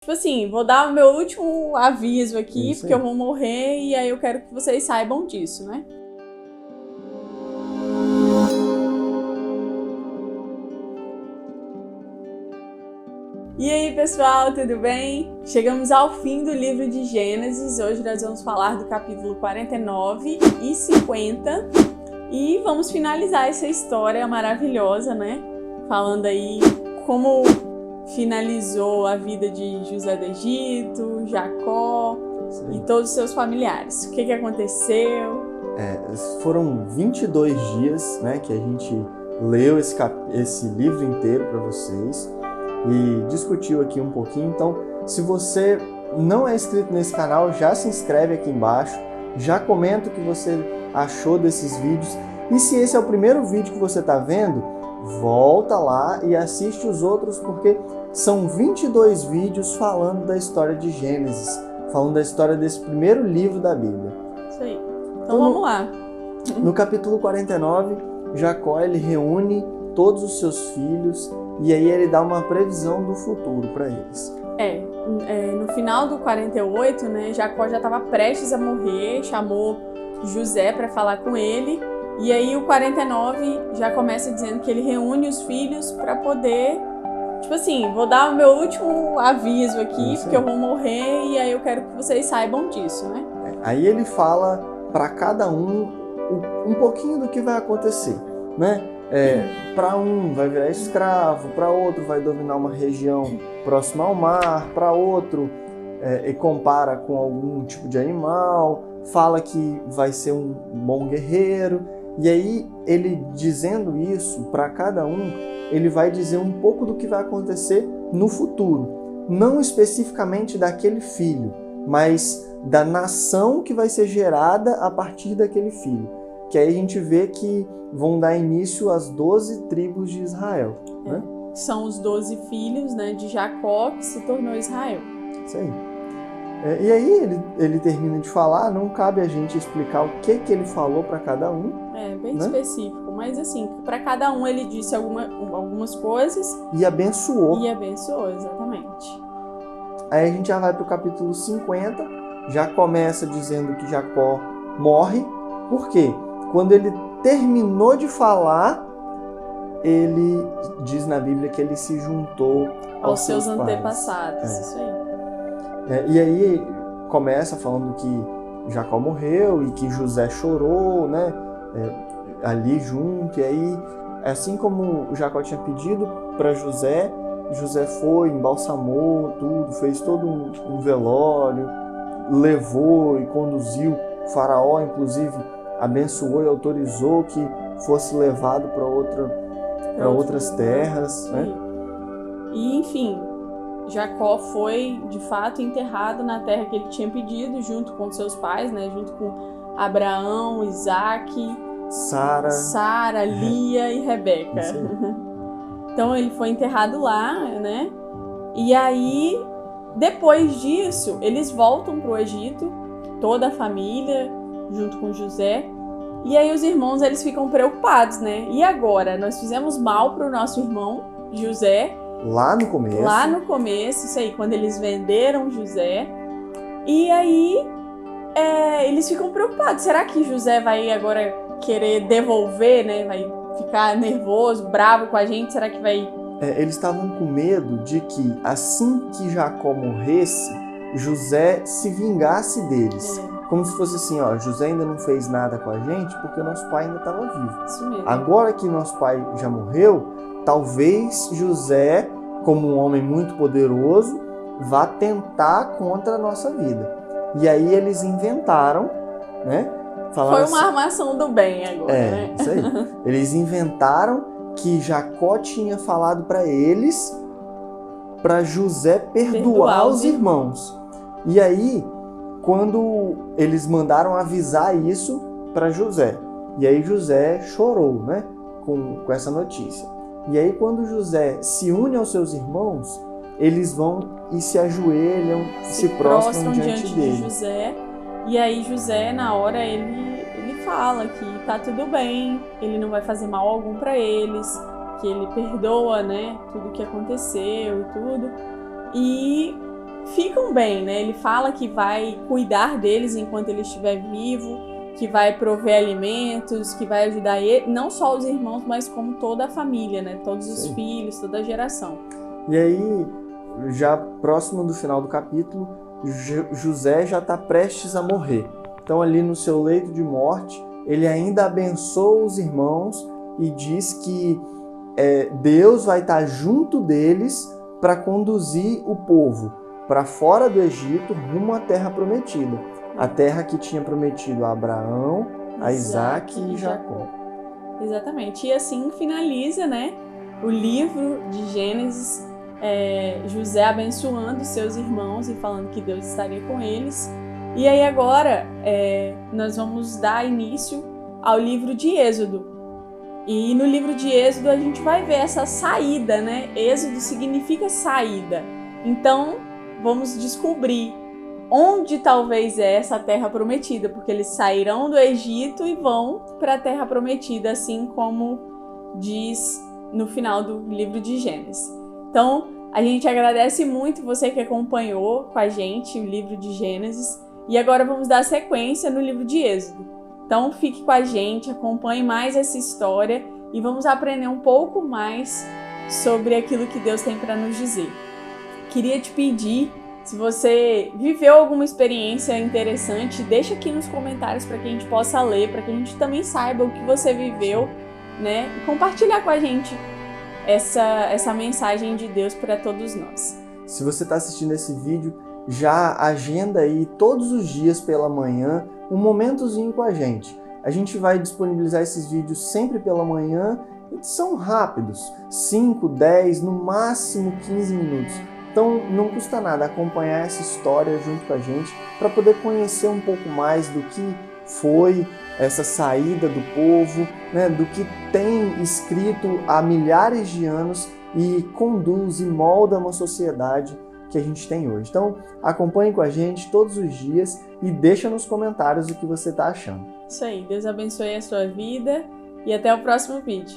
Tipo assim, vou dar o meu último aviso aqui, Isso porque aí. eu vou morrer e aí eu quero que vocês saibam disso, né? E aí, pessoal, tudo bem? Chegamos ao fim do livro de Gênesis. Hoje nós vamos falar do capítulo 49 e 50 e vamos finalizar essa história maravilhosa, né? Falando aí como finalizou a vida de José do Egito, Jacó e todos os seus familiares. O que aconteceu? Foram 22 dias, né, que a gente leu esse livro inteiro para vocês e discutiu aqui um pouquinho. Então, se você não é inscrito nesse canal, já se inscreve aqui embaixo, já comenta o que você achou desses vídeos. E se esse é o primeiro vídeo que você está vendo, volta lá e assiste os outros, porque são 22 vídeos falando da história de Gênesis, falando da história desse primeiro livro da Bíblia. Isso aí. Então vamos lá. No capítulo 49, Jacó ele reúne todos os seus filhos e aí ele dá uma previsão do futuro para eles. No final do 48, né, Jacó já estava prestes a morrer, chamou José para falar com ele. E aí o 49 já começa dizendo que ele reúne os filhos para poder, tipo assim, vou dar o meu último aviso aqui, porque eu vou morrer e aí eu quero que vocês saibam disso, né? Aí ele fala para cada um pouquinho do que vai acontecer, né? Para um vai virar escravo, para outro vai dominar uma região próxima ao mar, para outro e compara com algum tipo de animal, fala que vai ser um bom guerreiro. E aí ele dizendo isso para cada um, ele vai dizer um pouco do que vai acontecer no futuro, não especificamente daquele filho, mas da nação que vai ser gerada a partir daquele filho. Que aí a gente vê que vão dar início às 12 tribos de Israel. Né? São os 12 filhos, né, de Jacó que se tornou Israel. Isso aí. E aí ele termina de falar, não cabe a gente explicar o que ele falou para cada um. Bem específico, mas assim, para cada um ele disse algumas coisas. E abençoou. E abençoou, exatamente. Aí a gente já vai para o capítulo 50, já começa dizendo que Jacó morre. Por quê? Quando ele terminou de falar, ele diz na Bíblia que ele se juntou aos seus antepassados. Isso aí. E aí começa falando que Jacó morreu e que José chorou, né? Ali junto. E aí, assim como Jacó tinha pedido para José, José foi, embalsamou tudo, fez todo um velório, levou e conduziu. O faraó, inclusive, abençoou e autorizou que fosse levado para outras terras, né? E enfim, Jacó foi de fato enterrado na terra que ele tinha pedido, junto com seus pais, né? Junto com Abraão, Isaac, Sara, Lia e Rebeca. Então ele foi enterrado lá, né? E aí, depois disso, eles voltam para o Egito, toda a família, junto com José. E aí os irmãos, eles ficam preocupados, né? E agora? Nós fizemos mal para o nosso irmão, José. Lá no começo, isso aí, quando eles venderam José. E aí, eles ficam preocupados. Será que José vai agora querer devolver, né? Vai ficar nervoso, bravo com a gente? Será que vai... Eles estavam com medo de que, assim que Jacó morresse, José se vingasse deles. Como se fosse assim, ó, José ainda não fez nada com a gente porque nosso pai ainda estava vivo. Isso mesmo. Agora que nosso pai já morreu, talvez José, como um homem muito poderoso, vá tentar contra a nossa vida. E aí eles inventaram, né? Foi uma armação do bem agora, né? Isso aí. Eles inventaram que Jacó tinha falado para eles, para José perdoar os irmãos. E aí, quando eles mandaram avisar isso para José. E aí José chorou, né? Com essa notícia. E aí quando José se une aos seus irmãos, eles vão e se ajoelham, se prostram diante dele. De José. E aí José, na hora, ele fala que tá tudo bem, ele não vai fazer mal algum para eles, que ele perdoa, né, tudo que aconteceu e tudo. E ficam bem, né? Ele fala que vai cuidar deles enquanto ele estiver vivo, que vai prover alimentos, que vai ajudar ele, não só os irmãos, mas como toda a família, né? Todos os filhos, toda a geração. E aí, já próximo do final do capítulo, José já está prestes a morrer. Então, ali no seu leito de morte, ele ainda abençoa os irmãos e diz que Deus vai estar junto deles para conduzir o povo para fora do Egito, rumo à terra prometida. A terra que tinha prometido a Abraão, a Isaac e Jacó. Exatamente. E assim finaliza, né, o livro de Gênesis, José abençoando seus irmãos e falando que Deus estaria com eles. E aí agora nós vamos dar início ao livro de Êxodo. E no livro de Êxodo a gente vai ver essa saída, né? Êxodo significa saída. Então vamos descobrir onde talvez é essa terra prometida, porque eles sairão do Egito e vão para a terra prometida, assim como diz no final do livro de Gênesis. Então a gente agradece muito você que acompanhou com a gente o livro de Gênesis. E agora vamos dar sequência no livro de Êxodo. Então fique com a gente, acompanhe mais essa história e vamos aprender um pouco mais sobre aquilo que Deus tem para nos dizer. Queria te pedir, se você viveu alguma experiência interessante, deixa aqui nos comentários para que a gente possa ler, para que a gente também saiba o que você viveu, né? E compartilhar com a gente essa mensagem de Deus para todos nós. Se você está assistindo esse vídeo, já agenda aí todos os dias pela manhã um momentozinho com a gente. A gente vai disponibilizar esses vídeos sempre pela manhã e são rápidos, 5, 10, no máximo 15 minutos. Então não custa nada acompanhar essa história junto com a gente para poder conhecer um pouco mais do que foi essa saída do povo, né, do que tem escrito há milhares de anos e conduz e molda uma sociedade que a gente tem hoje. Então, acompanhe com a gente todos os dias e deixa nos comentários o que você está achando. Isso aí, Deus abençoe a sua vida e até o próximo vídeo.